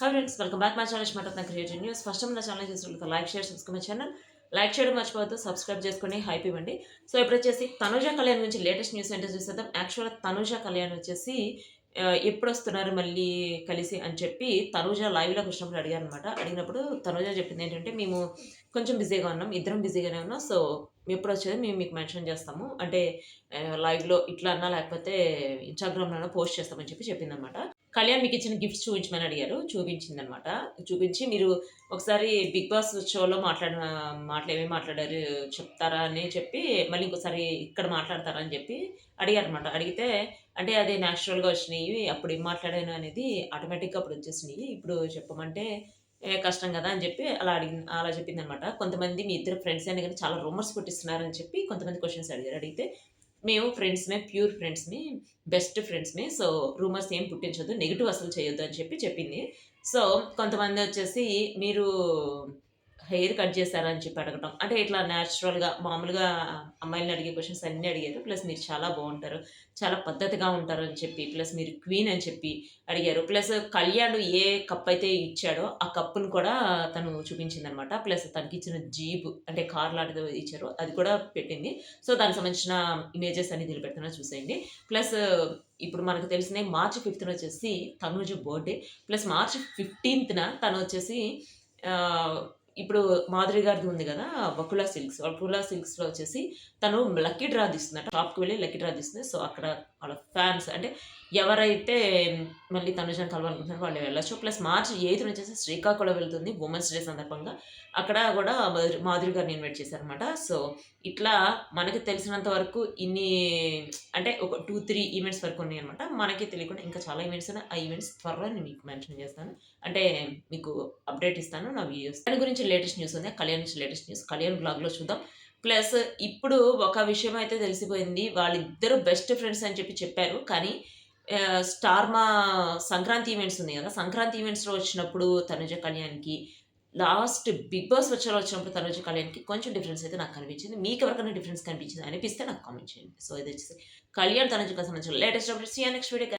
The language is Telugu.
Hi friends, welcome back my channel smart creative news. First time నా ఛానల్ చూసినట్లయితే like share subscribe my channel. Like చేయడం మర్చిపోవద్దు, సబ్స్క్రైబ్ చేసుకొని హైప్ ఇవ్వండి. సో ఇప్పుడు వచ్చేసి తనుజ కళ్యాణ్ గురించి లేటెస్ట్ న్యూస్ ఏంటో చూసేద్దాం. యాక్చువల్గా తనుజ కళ్యాణ్ వచ్చేసి ఎప్పుడు వస్తున్నారు మళ్ళీ కలిసి అని చెప్పి తనుజ లైవ్లోకి వచ్చినప్పుడు అడిగారు అనమాట. అడిగినప్పుడు తనుజ చెప్పింది ఏంటంటే, మేము కొంచెం బిజీగా ఉన్నాం, ఇద్దరం బిజీగానే ఉన్నాం. సో ఎప్పుడు వచ్చేది మేము మీకు మెన్షన్ చేస్తాము, అంటే లైవ్లో ఇట్లా అన్నా లేకపోతే ఇన్స్టాగ్రామ్లో పోస్ట్ చేస్తామని చెప్పి చెప్పిందనమాట. కళ్యాణ్ మీకిచ్చిన గిఫ్ట్స్ చూపించమని అడిగారు. చూపించిందనమాట. చూపించి, మీరు ఒకసారి 'బిగ్ బాస్' షోలో మాట్లాడిన మాటలు ఏమేమి మాట్లాడారు చెప్తారా అని చెప్పి, మళ్ళీ ఇంకోసారి ఇక్కడ మాట్లాడతారా అని చెప్పి అడిగారనమాట. అడిగితే, అంటే అది నేచురల్‌గా వచ్చినియి. అప్పుడు ఏం మాట్లాడాను అనేది ఆటోమేటిక్‌గా అప్పుడు వచ్చేసినియి. ఇప్పుడు చెప్పమంటే కష్టం గదా! అని చెప్పి అలా చెప్పిందనమాట. కొంతమంది మీ ఇద్దరు ఫ్రెండ్సేనే గాని చాలా రూమర్స్ పుట్టిస్తున్నారని చెప్పి కొంతమంది క్వెషన్స్ అడిగారు. అడిగితే మేము ఫ్రెండ్స్‌మే, ప్యూర్ ఫ్రెండ్స్‌మి, బెస్ట్ ఫ్రెండ్స్‌మి. సో, రూమర్స్ ఏం పుట్టించొద్దు, నెగెటివ్ అసలు చేయొద్దు అని చెప్పి చెప్పింది. సో, కొంతమందొచ్చేసి మీరు హెయిర్ కట్ చేశారా అని చెప్పి అడగటం. అంటే ఇట్లా నేచురల్‌గా మామూలుగా అమ్మాయిలని అడిగే క్వెషన్స్ అన్నీ అడిగారు. ప్లస్ మీరు చాలా బావుంటారు, చాలా పద్ధతిగా ఉంటారు అని చెప్పి, ప్లస్ మీరు క్వీన్ అని చెప్పి అడిగారు. ప్లస్ కళ్యాణ్ ఏ కప్ అయితే ఇచ్చాడో, ఆ కప్పును కూడా తను చూపించిందనమాట. ప్లస్ తనకిచ్చిన జీప్ అంటే కార్ లాంటిది ఇచ్చారు, అది కూడా పెట్టింది. సో, దానికి సంబంధించిన ఇమేజెస్ అన్నీ దీనిలో పెడుతున్నా చూసేయండి. ప్లస్ ఇప్పుడు మనకు తెలిసిందే మార్చ్ 5థ్ వచ్చేసి తనూజ బర్త్‌డే. ప్లస్ మార్చ్ 15థ్ తనొచ్చేసి ఆహ్, ఇప్పుడు మాధురి గారిది ఉంది గదా! 'వకులా సిల్క్స్'. 'వకులా సిల్క్స్‌లో' వచ్చేసి తను లక్కీ డ్రా తీస్తుందట. షాప్‌కి వెళ్లి లక్కీ డ్రా తీస్తుంది. సో, అక్కడ వాళ్ళ ఫ్యాన్స్ అంటే ఎవరైతే మళ్ళీ తనుజని కలవాలనుకుంటున్నారో వాళ్ళు వెళ్ళొచ్చు. ప్లస్ మార్చ్ 8 వచ్చేసి శ్రీకాకుళం వెళ్తుంది వుమెన్స్ డే సందర్భంగా. అక్కడ గూడా మాధురి గారిని ఇన్వైట్ చేశారనమాట. సో, ఇట్లా మనకి తెలిసినంత వరకు ఇన్ని అంటే ఒక 2, 3 ఈవెంట్స్ వరకు ఉన్నాయన్నమాట. మనకి తెలియకుండా ఇంకా చాలా ఈవెంట్స్ ఉన్నాయి. ఆ ఈవెంట్స్ త్వరలో నేను మీకు మెన్షన్ చేస్తాను. అంటే మీకు అప్డేట్ ఇస్తాను నా వీడియోస్. దాని గురించి లేటెస్ట్ న్యూస్ ఉంది. కళ్యాణ్ నుంచి లేటెస్ట్ న్యూస్. కళ్యాణ్ బ్లాగ్‌లో చూద్దాం. ప్లస్ ఇప్పుడు ఒక విషయం అయితే తెలిసిపోయింది. వాళ్ళిద్దరూ బెస్ట్ ఫ్రెండ్స్ అని చెప్పారు. కానీ స్టార్ మా సంక్రాంతి ఈవెంట్స్ ఉన్నాయి గదా! సంక్రాంతి ఈవెంట్స్‌లో వచ్చినప్పుడు తనుజ కళ్యాణ్‌కి, లాస్ట్ 'బిగ్ బాస్' వచ్చేలో వచ్చినప్పుడు తనుజ కళ్యాణ్‌కి కొంచెం డిఫరెన్స్ అయితే నాకు కనిపించింది. మీకెవరికైనా డిఫరెన్స్ కనిపించిందా? అనిపిస్తే నాకు కామెంట్ చేయండి. సో, ఇదొచ్చేసి కళ్యాణ్, తనుజకి సంబంధించిన latest updates. See you next video.